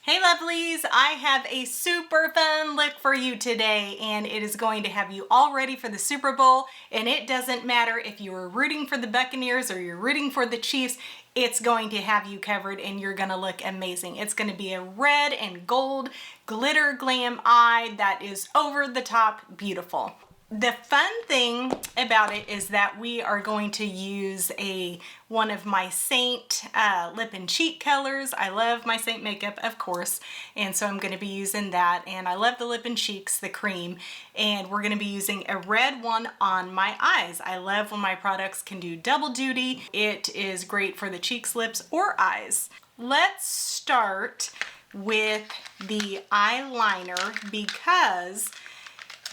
Hey lovelies, I have a super fun look for you today, and it is going to have you all ready for the Super Bowl. And it doesn't matter if you are rooting for the Buccaneers or you're rooting for the Chiefs, it's going to have you covered and you're going to look amazing. It's going to be a red and gold glitter glam eye that is over the top beautiful. The fun thing about it is that we are going to use one of my Seint lip and cheek colors. I love my Seint makeup, of course, and so I'm going to be using that. And I love the lip and cheeks, the cream, and we're going to be using a red one on my eyes. I love when my products can do double duty. It is great for the cheeks, lips, or eyes. Let's start with the eyeliner because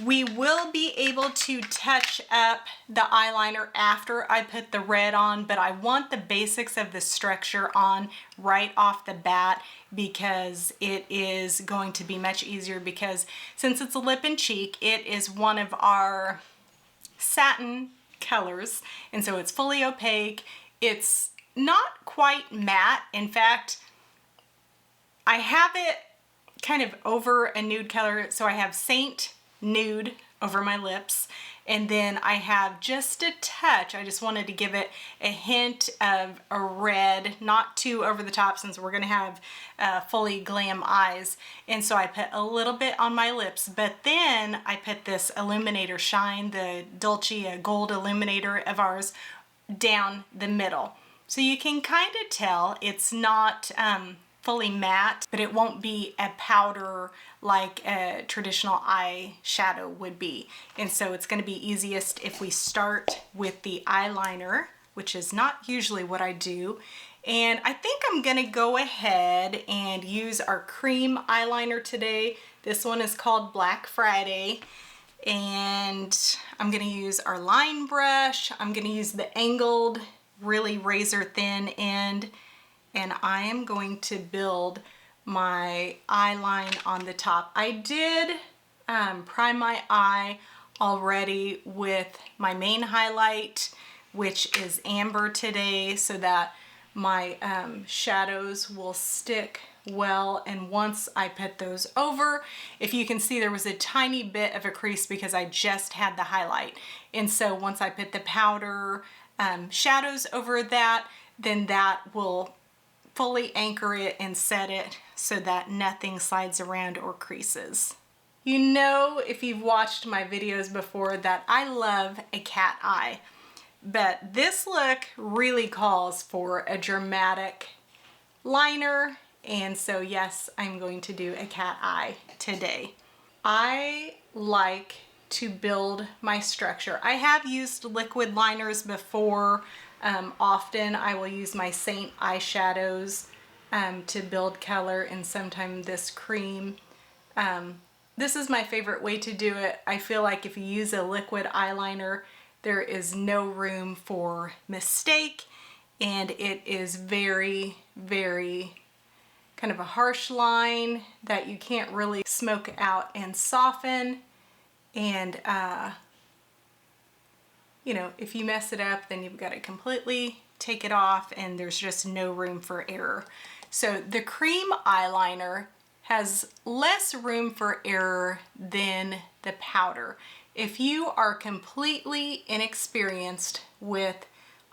we will be able to touch up the eyeliner after I put the red on, but I want the basics of the structure on right off the bat because it is going to be much easier, because since it's a lip and cheek, it is one of our satin colors, and so it's fully opaque. It's not quite matte. In fact, I have it kind of over a nude color, so I have Seint Nude over my lips, and then I have just a touch. I just wanted to give it a hint of a red, not too over the top since we're gonna have fully glam eyes, and so I put a little bit on my lips, but then I put this illuminator shine, the Dolce gold illuminator of ours, down the middle. So you can kind of tell it's not fully matte, but it won't be a powder like a traditional eyeshadow would be. And so it's going to be easiest if we start with the eyeliner, which is not usually what I do. And I think I'm going to go ahead and use our cream eyeliner today. This one is called Black Friday. And I'm going to use our line brush. I'm going to use the angled, really razor thin end, and I am going to build my eye line on the top. I did prime my eye already with my main highlight, which is amber today, so that my shadows will stick well. And once I put those over, if you can see, there was a tiny bit of a crease because I just had the highlight. And so once I put the powder shadows over that, then that will fully anchor it and set it so that nothing slides around or creases. You know, if you've watched my videos before, that I love a cat eye, but this look really calls for a dramatic liner, and so yes, I'm going to do a cat eye today. I like to build my structure. I have used liquid liners before. Often I will use my Seint eyeshadows to build color, and sometimes this cream. This is my favorite way to do it. I feel like if you use a liquid eyeliner, there is no room for mistake, and it is very, very kind of a harsh line that you can't really smoke out and soften. And you know, if you mess it up, then you've got to completely take it off, and there's just no room for error. So the cream eyeliner has less room for error than the powder. If you are completely inexperienced with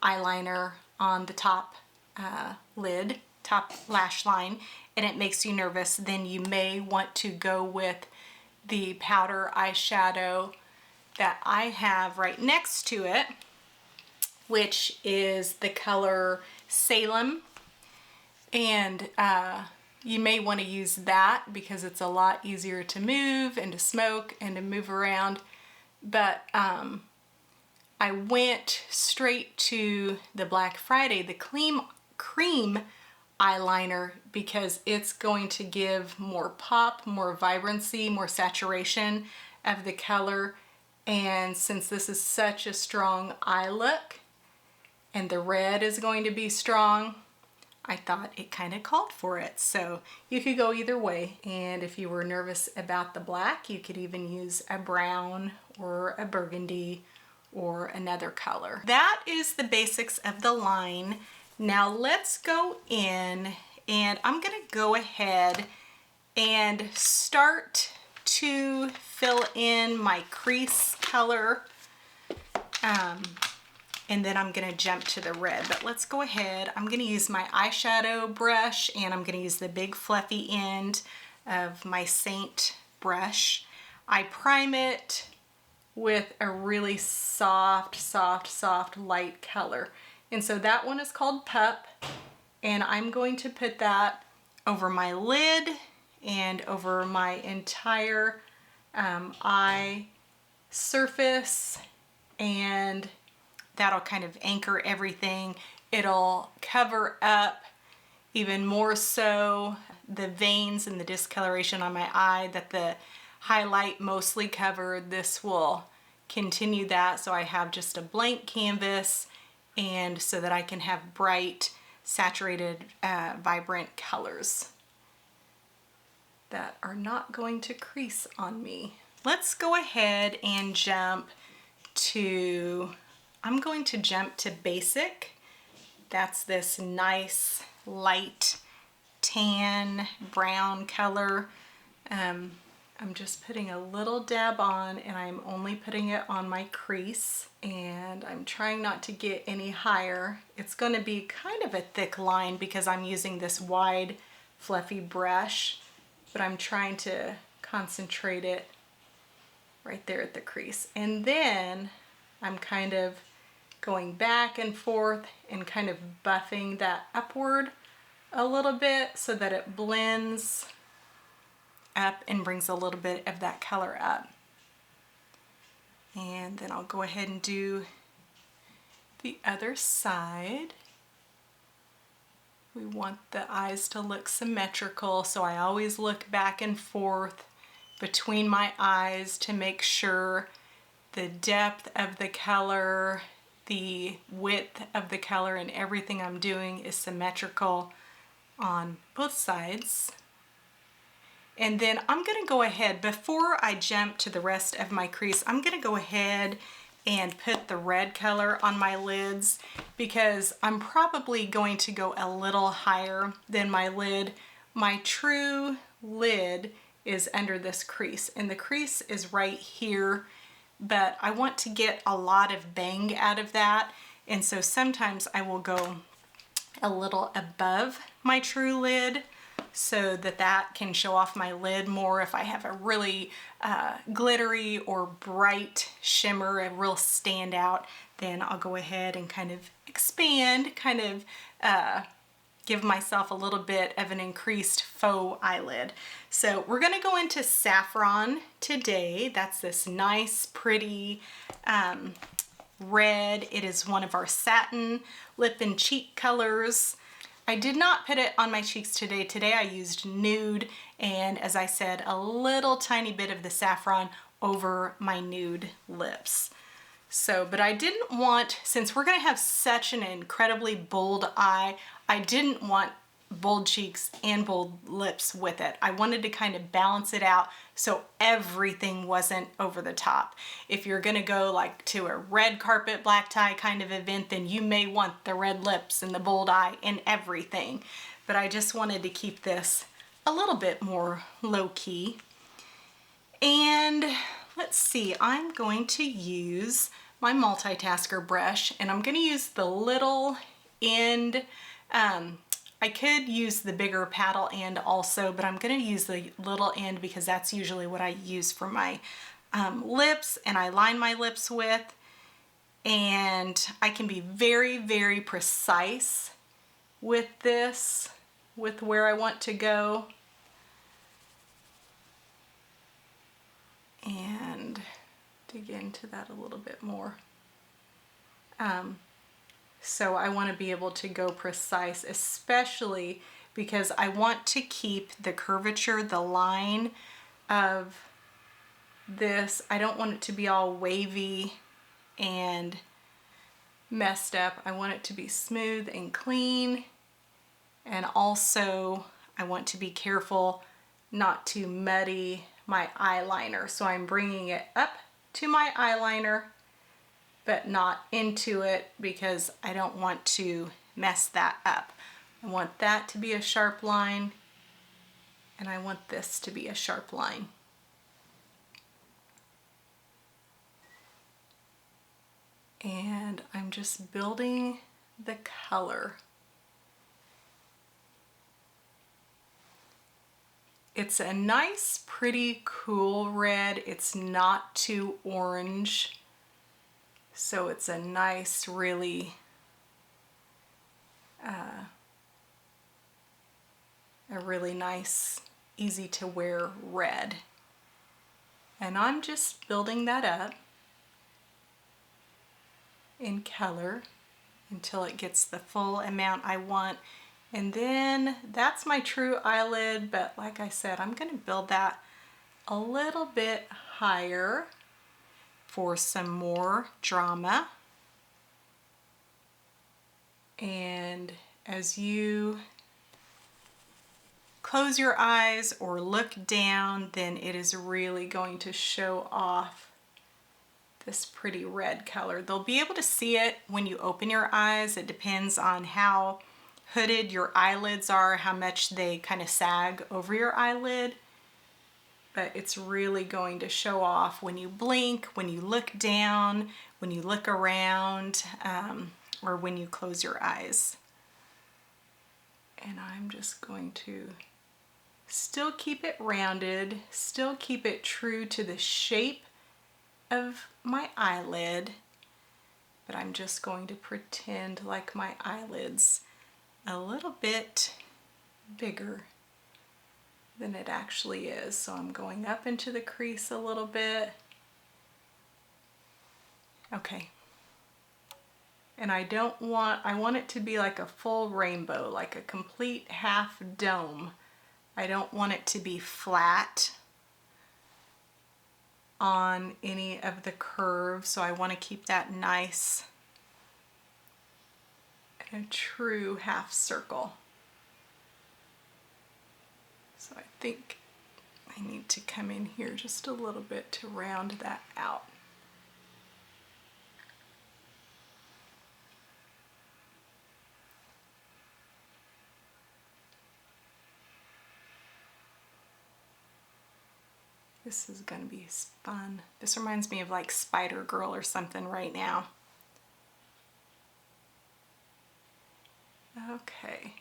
eyeliner on the top lid, top lash line, and it makes you nervous, then you may want to go with the powder eyeshadow that I have right next to it, which is the color Salem. And you may want to use that because it's a lot easier to move and to smoke and to move around. But I went straight to the Black Friday, the cream eyeliner, because it's going to give more pop, more vibrancy, more saturation of the color. And since this is such a strong eye look and the red is going to be strong, I thought it kind of called for it. So you could go either way. And if you were nervous about the black, you could even use a brown or a burgundy or another color. That is the basics of the line. Now let's go in, and I'm gonna go ahead and start to fill in my crease color. And then I'm gonna jump to the red, but let's go ahead. I'm gonna use my eyeshadow brush, and I'm gonna use the big fluffy end of my Seint brush. I prime it with a really soft, soft, soft light color. And so that one is called Pup, and I'm going to put that over my lid and over my entire eye surface, and that'll kind of anchor everything. It'll cover up even more so the veins and the discoloration on my eye that the highlight mostly covered. This will continue that, so I have just a blank canvas, and so that I can have bright, saturated, vibrant colors that are not going to crease on me. Let's go ahead and jump to, I'm going to jump to Basic. That's this nice light tan brown color. I'm just putting a little dab on, and I'm only putting it on my crease, and I'm trying not to get any higher. It's going to be kind of a thick line because I'm using this wide fluffy brush, but I'm trying to concentrate it right there at the crease. And then I'm kind of going back and forth and kind of buffing that upward a little bit so that it blends up and brings a little bit of that color up. And then I'll go ahead and do the other side. We want the eyes to look symmetrical, so I always look back and forth between my eyes to make sure the depth of the color, the width of the color, and everything I'm doing is symmetrical on both sides. And then I'm going to go ahead, before I jump to the rest of my crease, I'm going to go ahead and put the red color on my lids, because I'm probably going to go a little higher than my lid. My true lid is under this crease, and the crease is right here, but I want to get a lot of bang out of that, and so sometimes I will go a little above my true lid so that that can show off my lid more. If I have a really glittery or bright shimmer, a real standout, then I'll go ahead and kind of expand, kind of give myself a little bit of an increased faux eyelid. So we're gonna go into Saffron today. That's this nice, pretty red. It is one of our satin lip and cheek colors. I did not put it on my cheeks today. Today I used nude, and as I said, a little tiny bit of the saffron over my nude lips. So, but I didn't want, since we're gonna have such an incredibly bold eye, I didn't want bold cheeks and bold lips with it. I wanted to kind of balance it out so everything wasn't over the top. If you're gonna go like to a red carpet black tie kind of event, then you may want the red lips and the bold eye and everything. But I just wanted to keep this a little bit more low-key. And let's see, I'm going to use my multitasker brush, and I'm gonna use the little end. I could use the bigger paddle end also, but I'm gonna use the little end because that's usually what I use for my lips, and I line my lips with. And I can be very, very precise with this, with where I want to go. And dig into that a little bit more. So I want to be able to go precise, especially because I want to keep the curvature, the line of this. I don't want it to be all wavy and messed up. I want it to be smooth and clean. And also I want to be careful not to muddy my eyeliner. So I'm bringing it up to my eyeliner, but not into it, because I don't want to mess that up. I want that to be a sharp line, and I want this to be a sharp line. And I'm just building the color. It's a nice, pretty, cool red. It's not too orange. So it's a nice, really, a really nice, easy to wear red. And I'm just building that up in color until it gets the full amount I want. And then that's my true eyelid, but like I said, I'm gonna build that a little bit higher for some more drama. And as you close your eyes or look down, then it is really going to show off this pretty red color. They'll be able to see it when you open your eyes. It depends on how hooded your eyelids are, how much they kind of sag over your eyelid. But it's really going to show off when you blink, when you look down, when you look around, or when you close your eyes. And I'm just going to still keep it rounded, still keep it true to the shape of my eyelid, but I'm just going to pretend like my eyelid's a little bit bigger than it actually is. So I'm going up into the crease a little bit. Okay. And I want it to be like a full rainbow, like a complete half dome. I don't want it to be flat on any of the curves, so I want to keep that nice and a true half circle. So I think I need to come in here just a little bit to round that out. This is gonna be fun. This reminds me of like Spider Girl or something right now. Okay.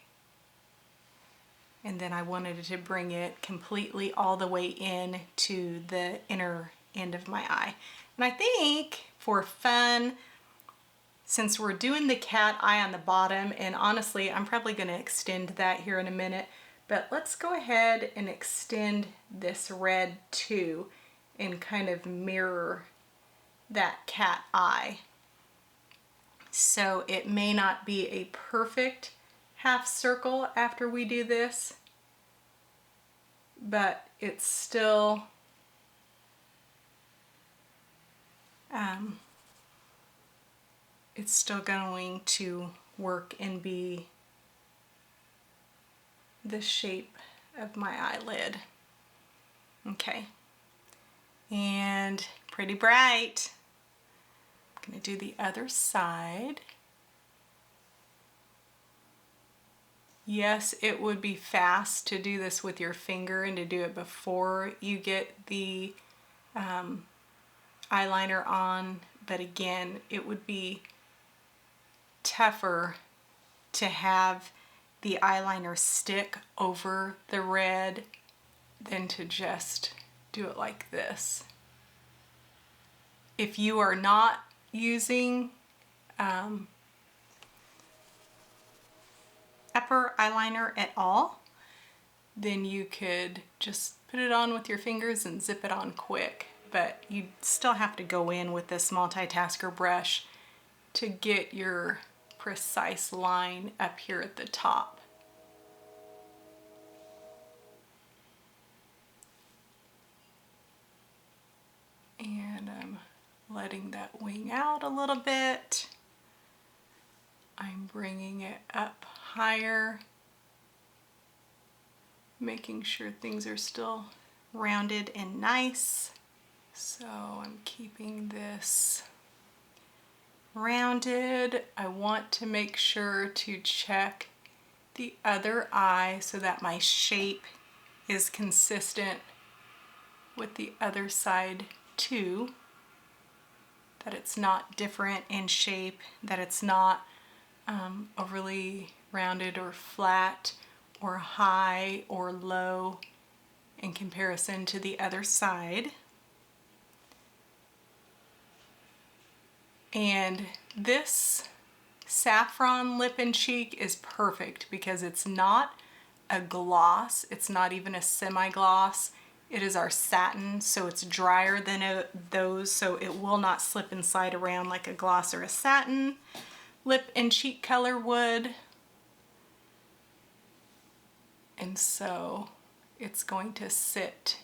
And then I wanted to bring it completely all the way in to the inner end of my eye. And I think for fun, since we're doing the cat eye on the bottom, and honestly, I'm probably gonna extend that here in a minute, but let's go ahead and extend this red too and kind of mirror that cat eye. So it may not be a perfect half circle after we do this, but it's still going to work and be the shape of my eyelid. Okay, and pretty bright. I'm gonna do the other side. Yes, it would be fast to do this with your finger and to do it before you get the eyeliner on, but again, it would be tougher to have the eyeliner stick over the red than to just do it like this. If you are not using upper eyeliner at all, then you could just put it on with your fingers and zip it on quick, but you still have to go in with this multitasker brush to get your precise line up here at the top. And I'm letting that wing out a little bit. I'm bringing it up higher, making sure things are still rounded and nice. So I'm keeping this rounded. I want to make sure to check the other eye so that my shape is consistent with the other side too, that it's not different in shape, that it's not overly rounded or flat or high or low in comparison to the other side. And this saffron lip and cheek is perfect because it's not a gloss, it's not even a semi-gloss. It is our satin, so it's drier than those, so it will not slip and slide around like a gloss or a satin lip and cheek color would. And so it's going to sit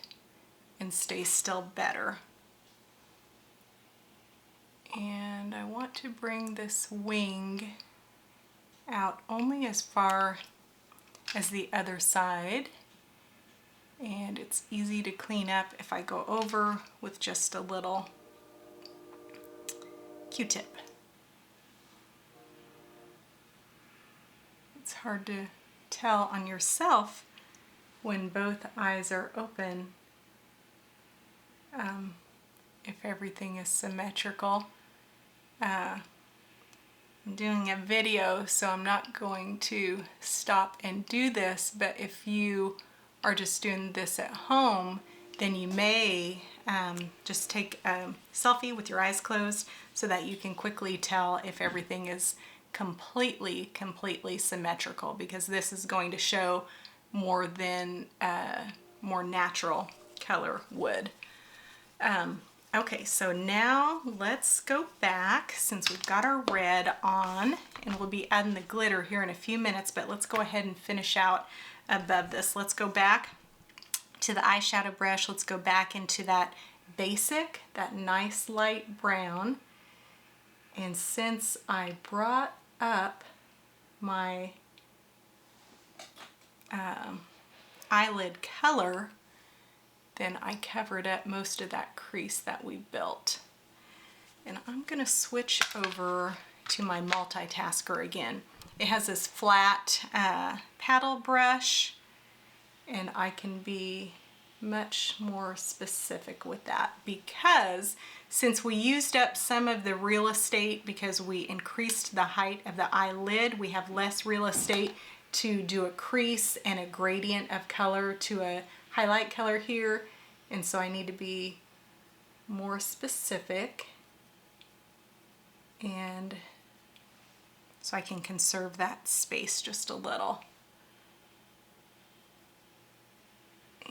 and stay still better. And I want to bring this wing out only as far as the other side. And it's easy to clean up if I go over with just a little Q-tip. It's hard to tell on yourself when both eyes are open if everything is symmetrical. I'm doing a video, so I'm not going to stop and do this, but if you are just doing this at home, then you may just take a selfie with your eyes closed so that you can quickly tell if everything is completely symmetrical, because this is going to show more than more natural color would. Okay, so now let's go back, since we've got our red on, and we'll be adding the glitter here in a few minutes, but let's go ahead and finish out above this. Let's go back to the eyeshadow brush. Let's go back into that basic, that nice light brown. And since I brought up my eyelid color, then I covered up most of that crease that we built. And I'm gonna switch over to my multitasker again. It has this flat paddle brush, and I can be much more specific with that, because since we used up some of the real estate because we increased the height of the eyelid, we have less real estate to do a crease and a gradient of color to a highlight color here, and so I need to be more specific, and so I can conserve that space just a little.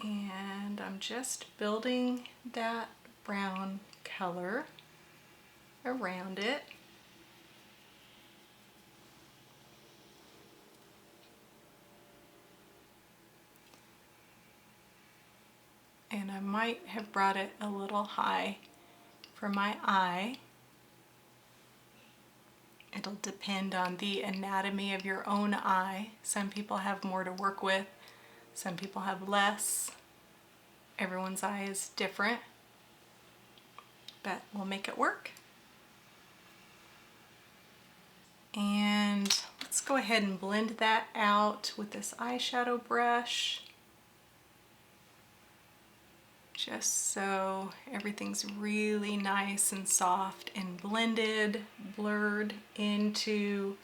And I'm just building that brown color around it. And I might have brought it a little high for my eye. It'll depend on the anatomy of your own eye. Some people have more to work with, some people have less. Everyone's eye is different, but we'll make it work. And let's go ahead and blend that out with this eyeshadow brush, just so everything's really nice and soft and blended, blurred into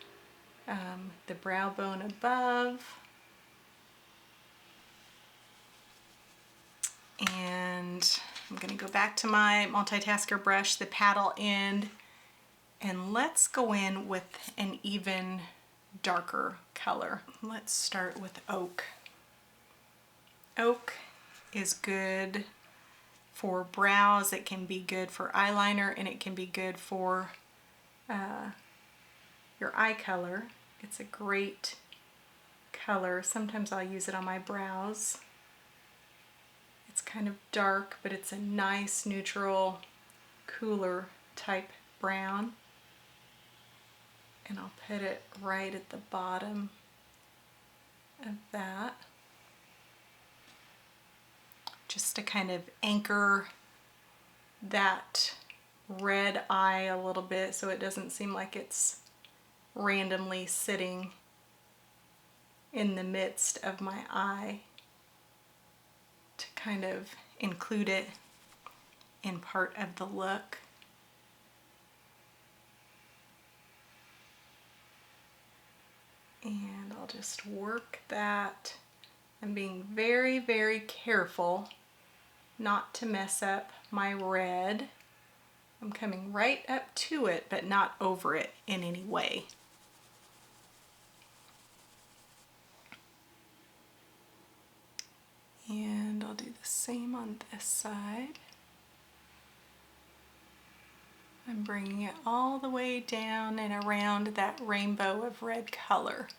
the brow bone above. And I'm going to go back to my multitasker brush, the paddle end, and let's go in with an even darker color. Let's start with oak. Oak is good for brows, it can be good for eyeliner, and it can be good for your eye color. It's a great color. Sometimes I'll use it on my brows. It's kind of dark, but it's a nice neutral, cooler type brown. And I'll put it right at the bottom of that, just to kind of anchor that red eye a little bit so it doesn't seem like it's randomly sitting in the midst of my eye. to kind of include it in part of the look. And I'll just work that. I'm being very, very careful not to mess up my red. I'm coming right up to it, but not over it in any way. And I'll do the same on this side. I'm bringing it all the way down and around that rainbow of red color.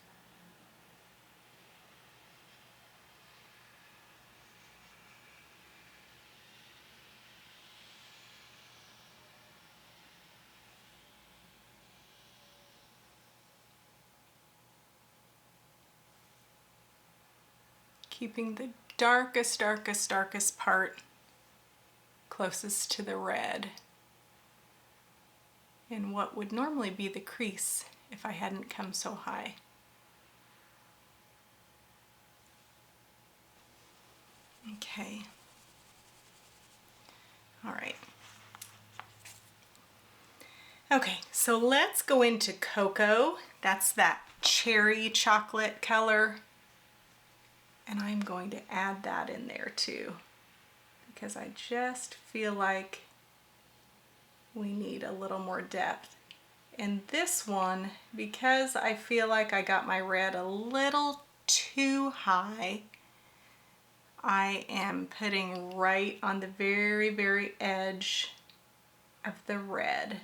Keeping the darkest, darkest, darkest part closest to the red in what would normally be the crease if I hadn't come so high. Okay. All right. Okay, so let's go into cocoa. That's that cherry chocolate color. And I'm going to add that in there too, because I just feel like we need a little more depth. And this one, because I feel like I got my red a little too high, I am putting right on the very, very edge of the red.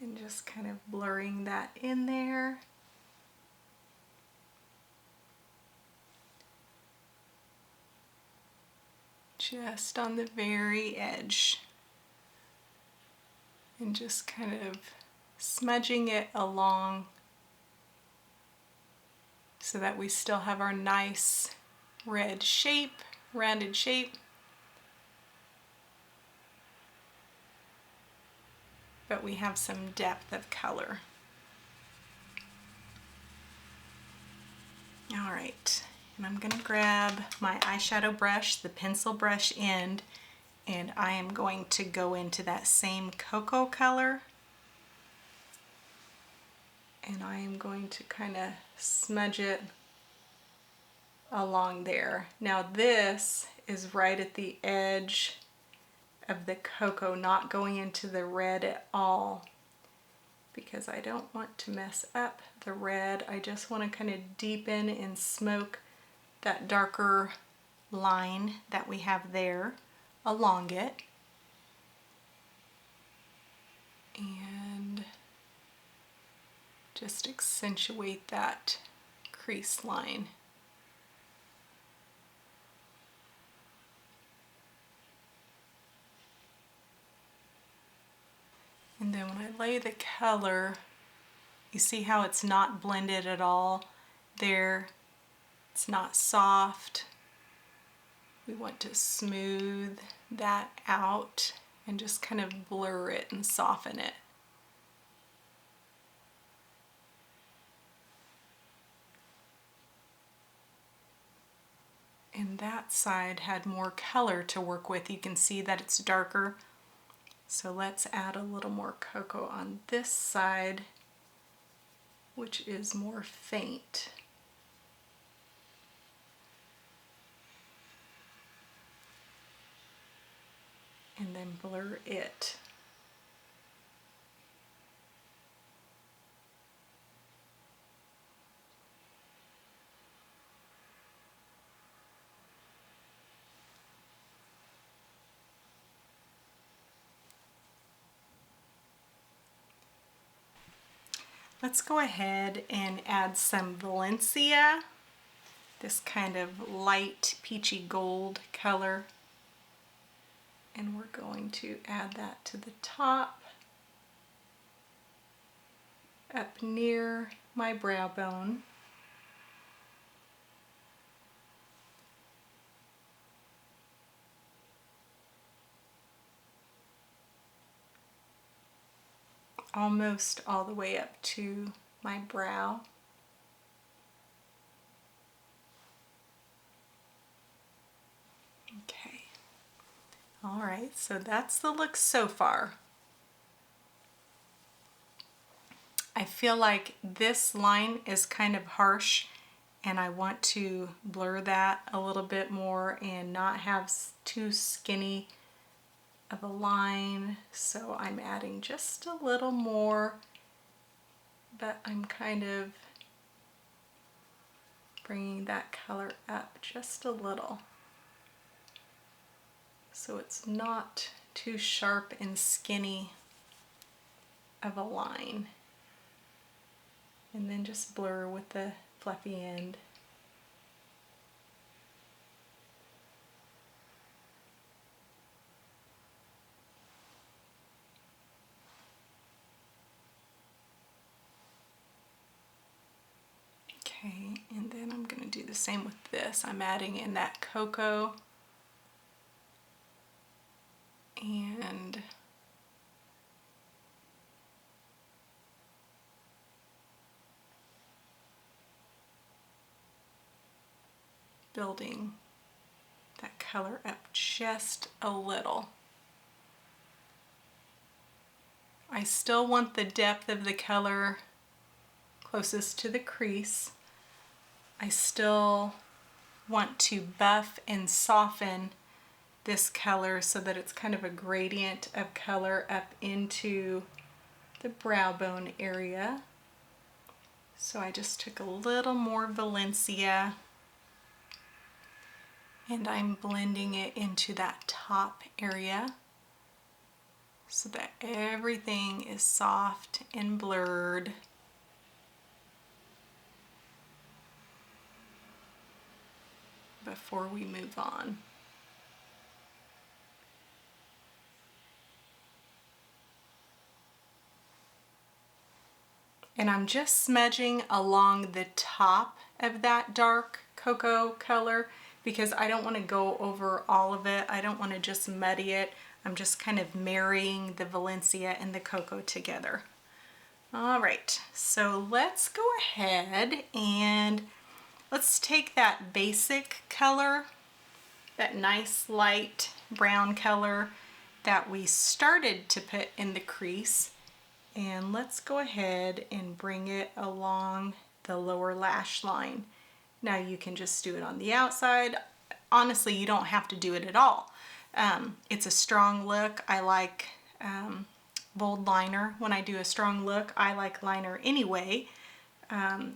And just kind of blurring that in there. Just on the very edge. And just kind of smudging it along so that we still have our nice red shape, rounded shape. But we have some depth of color. All right, and I'm gonna grab my eyeshadow brush, the pencil brush end, and I am going to go into that same cocoa color. And I am going to kind of smudge it along there. Now this is right at the edge of the cocoa, not going into the red at all, because I don't want to mess up the red. I just want to kind of deepen and smoke that darker line that we have there along it. And just accentuate that crease line. And then when I lay the color, you see how it's not blended at all there. It's not soft. We want to smooth that out and just kind of blur it and soften it. And that side had more color to work with. You can see that it's darker. So let's add a little more cocoa on this side, which is more faint. And then blur it. Let's go ahead and add some Valencia, this kind of light peachy gold color. And we're going to add that to the top, up near my brow bone. Almost all the way up to my brow. right, so that's the look so far. I feel like this line is kind of harsh and I want to blur that a little bit more and not have too skinny of a line. So I'm adding just a little more, but I'm kind of bringing that color up just a little. So it's not too sharp and skinny of a line. And then just blur with the fluffy end. Okay, and then I'm going to do the same with this. I'm adding in that cocoa and building that color up just a little. I still want the depth of the color closest to the crease. I still want to buff and soften this color so that it's kind of a gradient of color up into the brow bone area. So I just took a little more Valencia and I'm blending it into that top area so that everything is soft and blurred. Before we move on. And I'm just smudging along the top of that dark cocoa color because I don't want to go over all of it. I don't want to just muddy it. I'm just kind of marrying the Valencia and the cocoa together. All right, so let's go ahead and let's take that basic color, that nice light brown color that we started to put in the crease, and let's go ahead and bring it along the lower lash line. Now you can just do it on the outside. Honestly, you don't have to do it at all. It's a strong look. I like bold liner when I do a strong look. I like liner anyway.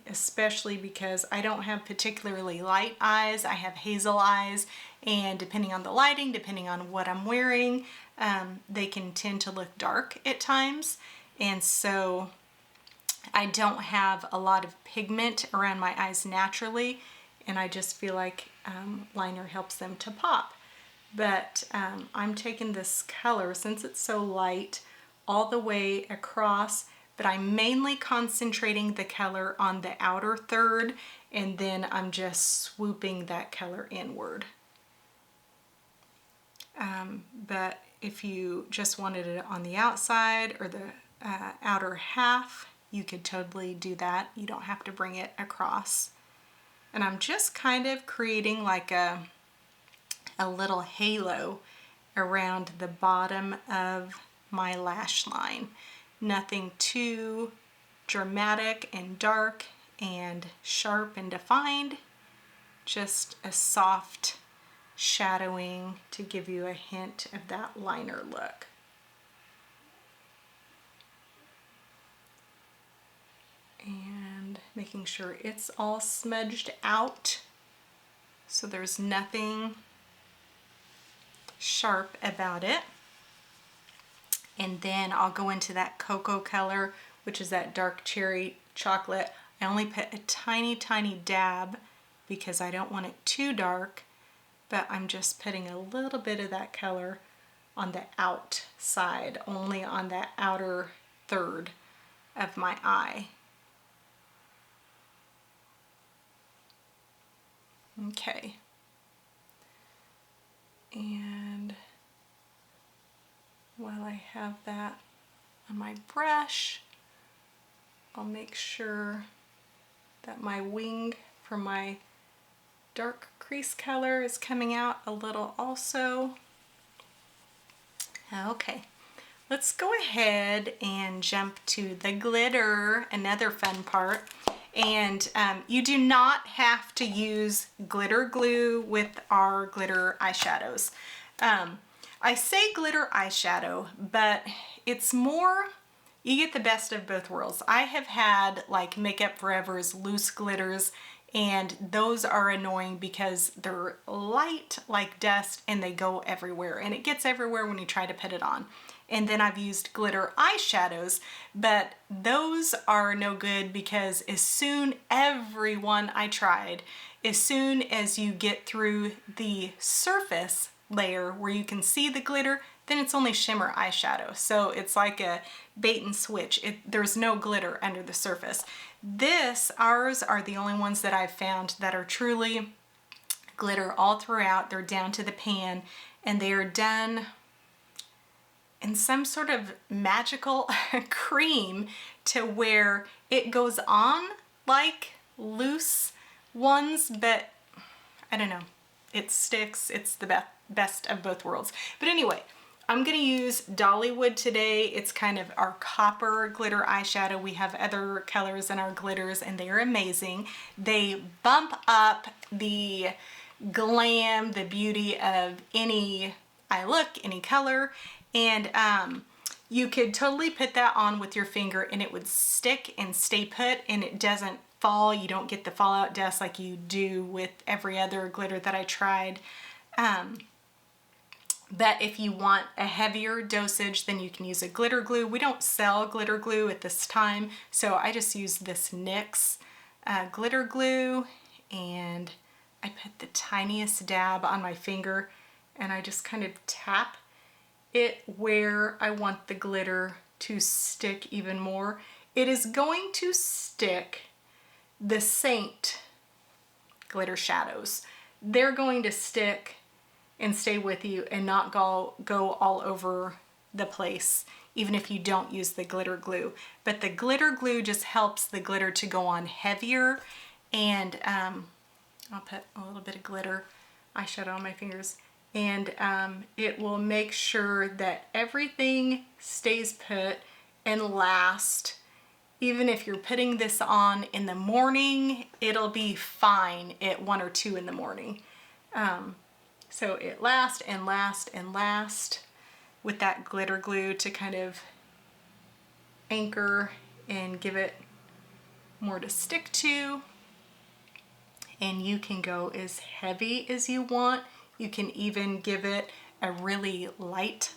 Especially because I don't have particularly light eyes. I have hazel eyes, and depending on the lighting, depending on what I'm wearing, they can tend to look dark at times. And so I don't have a lot of pigment around my eyes naturally, and I just feel like liner helps them to pop. But I'm taking this color, since it's so light, all the way across, but I'm mainly concentrating the color on the outer third, and then I'm just swooping that color inward. But if you just wanted it on the outside or the outer half, you could totally do that. You don't have to bring it across. And I'm just kind of creating like a little halo around the bottom of my lash line. Nothing too dramatic and dark and sharp and defined, just a soft shadowing to give you a hint of that liner look. And making sure it's all smudged out so there's nothing sharp about it. And then I'll go into that cocoa color, which is that dark cherry chocolate. I only put a tiny, tiny dab because I don't want it too dark, but I'm just putting a little bit of that color on the outside, only on that outer third of my eye. Okay. And while I have that on my brush, I'll make sure that my wing for my dark crease color is coming out a little also. Okay, let's go ahead and jump to the glitter, another fun part. And you do not have to use glitter glue with our glitter eyeshadows. I say glitter eyeshadow, but it's more, you get the best of both worlds. I have had like Makeup Forever's loose glitters, and those are annoying because they're light like dust and they go everywhere, and it gets everywhere when you try to put it on. And then I've used glitter eyeshadows, but those are no good because everyone I tried, as soon as you get through the surface layer where you can see the glitter, then it's only shimmer eyeshadow. So it's like a bait and switch. There's no glitter under the surface. Ours are the only ones that I've found that are truly glitter all throughout. They're down to the pan, and they are done in some sort of magical cream to where it goes on like loose ones, but I don't know. It sticks. It's the best of both worlds. But anyway, I'm gonna use Dollywood today. It's kind of our copper glitter eyeshadow. We have other colors in our glitters, and they are amazing. They bump up the glam, the beauty of any eye look, any color. And you could totally put that on with your finger and it would stick and stay put, and it doesn't fall. You don't get the fallout dust like you do with every other glitter that I tried. But if you want a heavier dosage, then you can use a glitter glue. We don't sell glitter glue at this time, so I just use this NYX glitter glue, and I put the tiniest dab on my finger, and I just kind of tap it where I want the glitter to stick even more. It is going to stick the Seint glitter shadows. They're going to stick and stay with you and not go all over the place, even if you don't use the glitter glue. But the glitter glue just helps the glitter to go on heavier, and I'll put a little bit of glitter eyeshadow on my fingers, and it will make sure that everything stays put and lasts. Even if you're putting this on in the morning, it'll be fine at 1 or 2 in the morning. So it lasts and lasts and lasts with that glitter glue to kind of anchor and give it more to stick to. And you can go as heavy as you want. You can even give it a really light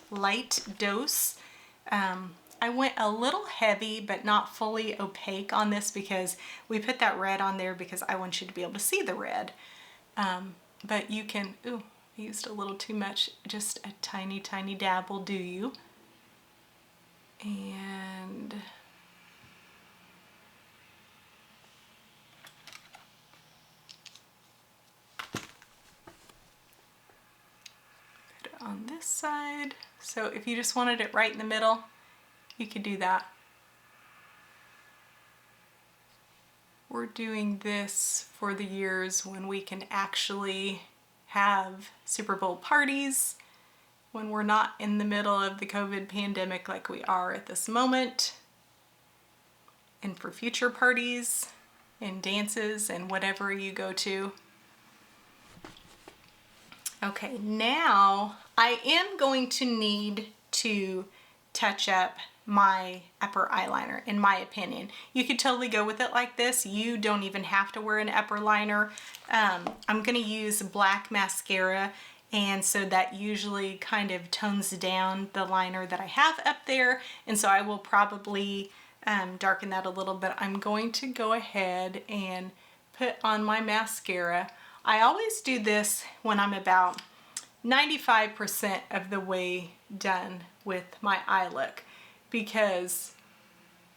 dose. I went a little heavy, but not fully opaque on this because we put that red on there because I want you to be able to see the red. But you can, ooh, I used a little too much, just a tiny dab will do you. And put it on this side. So if you just wanted it right in the middle, you could do that. We're doing this for the years when we can actually have Super Bowl parties, when we're not in the middle of the COVID pandemic like we are at this moment, and for future parties and dances and whatever you go to. Okay, now I am going to need to touch up my upper eyeliner, in my opinion. You could totally go with it like this. You don't even have to wear an upper liner. I'm gonna use black mascara, and so that usually kind of tones down the liner that I have up there, and so I will probably darken that a little bit. I'm going to go ahead and put on my mascara. I always do this when I'm about 95% of the way done with my eye look, because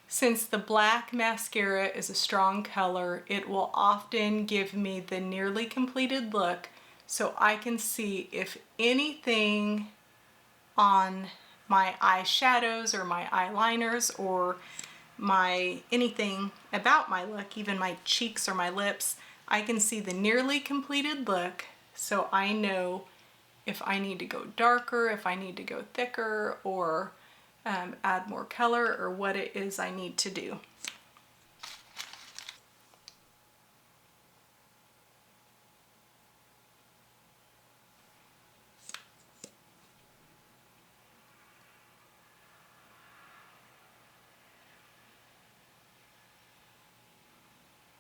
since the black mascara is a strong color, it will often give me the nearly completed look, so I can see if anything on my eyeshadows or my eyeliners or anything about my look, even my cheeks or my lips, I can see the nearly completed look, so I know if I need to go darker, if I need to go thicker, or add more color, or what it is I need to do.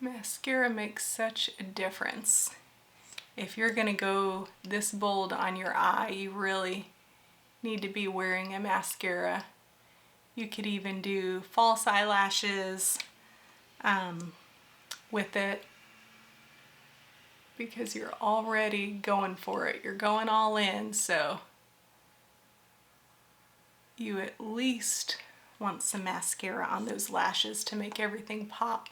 Mascara makes such a difference. If you're gonna go this bold on your eye, you really need to be wearing a mascara. You could even do false eyelashes with it, because you're already going for it. You're going all in, so you at least want some mascara on those lashes to make everything pop.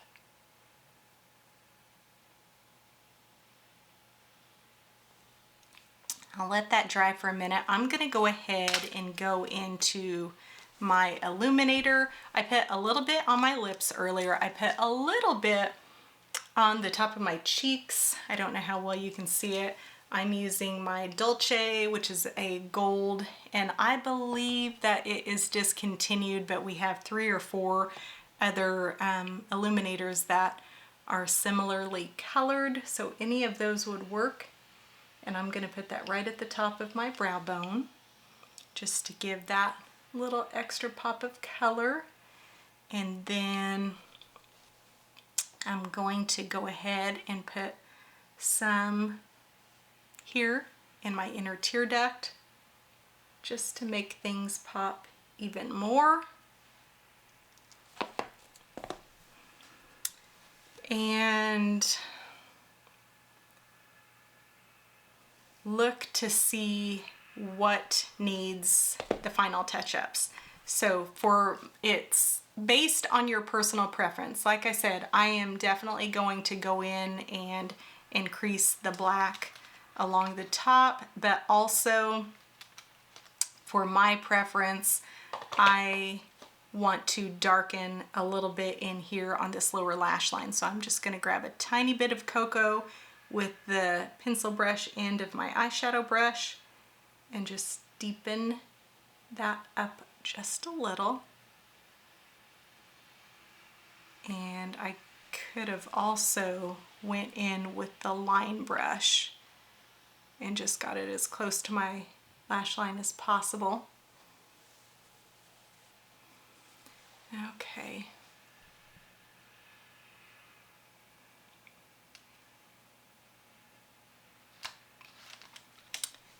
I'll let that dry for a minute. I'm gonna go ahead and go into my illuminator. I put a little bit on my lips earlier. I put a little bit on the top of my cheeks. I don't know how well you can see it. I'm using my Dolce, which is a gold, and I believe that it is discontinued, but we have 3 or 4 other illuminators that are similarly colored, so any of those would work. And I'm gonna put that right at the top of my brow bone, just to give that little extra pop of color. And then I'm going to go ahead and put some here in my inner tear duct, just to make things pop even more. And look to see what needs the final touch-ups. So it's based on your personal preference. Like I said, I am definitely going to go in and increase the black along the top, but also for my preference, I want to darken a little bit in here on this lower lash line. So I'm just gonna grab a tiny bit of cocoa with the pencil brush end of my eyeshadow brush and just deepen that up just a little. And I could have also went in with the line brush and just got it as close to my lash line as possible. Okay.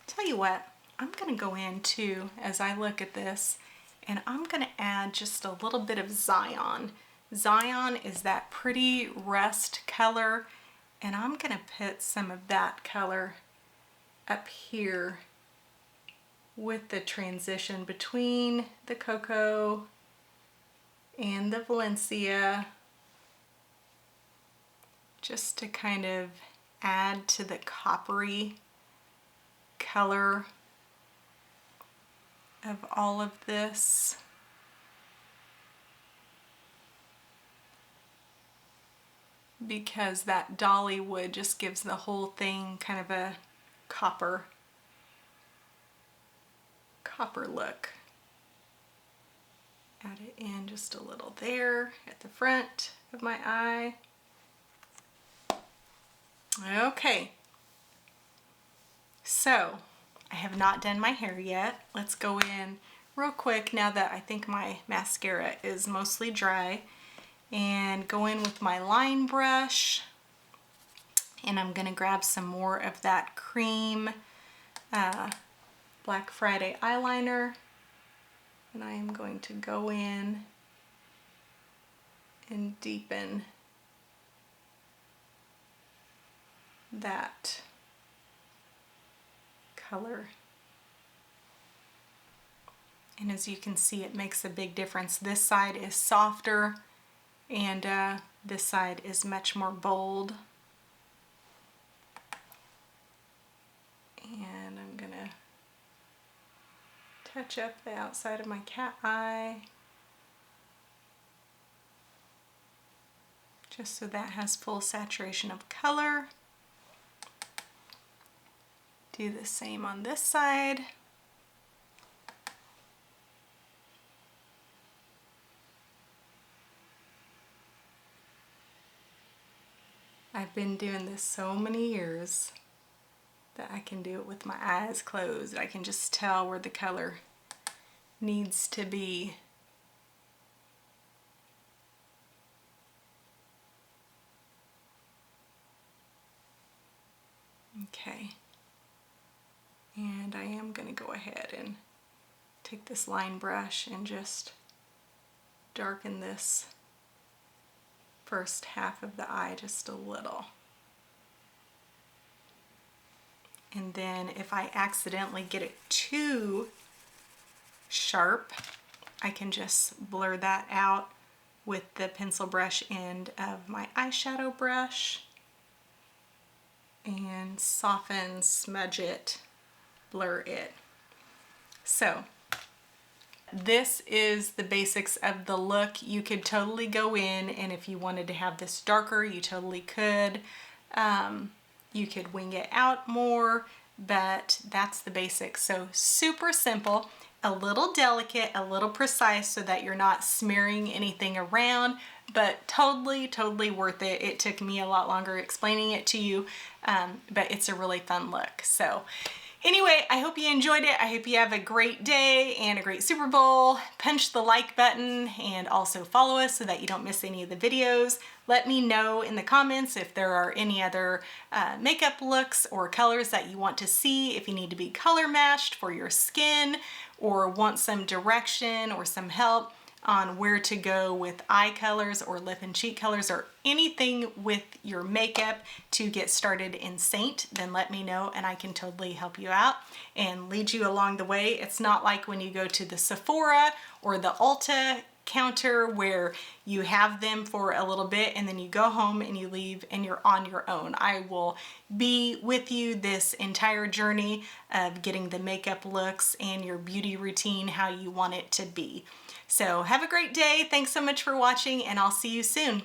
Tell you what, I'm gonna go in too as I look at this, and I'm gonna add just a little bit of Zion. Zion is that pretty rust color, and I'm gonna put some of that color up here with the transition between the cocoa and the Valencia, just to kind of add to the coppery color of all of this. Because that dolly wood just gives the whole thing kind of a copper look. Add it in just a little there at the front of my eye. Okay, so I have not done my hair yet. Let's go in real quick now that I think my mascara is mostly dry, and go in with my line brush, and I'm gonna grab some more of that cream Black Friday eyeliner, and I am going to go in and deepen that color. And as you can see, it makes a big difference. This side is softer, and this side is much more bold. And I'm gonna touch up the outside of my cat eye, just so that has full saturation of color. Do the same on this side. I've been doing this so many years that I can do it with my eyes closed. I can just tell where the color needs to be. Okay. And I am going to go ahead and take this line brush and just darken this first half of the eye just a little. And then if I accidentally get it too sharp, I can just blur that out with the pencil brush end of my eyeshadow brush and soften, smudge it, blur it. So this is the basics of the look. You could totally go in, and if you wanted to have this darker, you totally could. You could wing it out more, but that's the basics. So super simple, a little delicate, a little precise so that you're not smearing anything around, but totally worth it. It took me a lot longer explaining it to you, but it's a really fun look. So anyway, I hope you enjoyed it. I hope you have a great day and a great Super Bowl. Punch the like button and also follow us so that you don't miss any of the videos. Let me know in the comments if there are any other makeup looks or colors that you want to see, if you need to be color matched for your skin or want some direction or some help on where to go with eye colors or lip and cheek colors or anything with your makeup to get started in Seint, then let me know and I can totally help you out and lead you along the way. It's not like when you go to the Sephora or the Ulta counter where you have them for a little bit and then you go home and you leave and you're on your own. I will be with you this entire journey of getting the makeup looks and your beauty routine how you want it to be. So have a great day. Thanks so much for watching and I'll see you soon.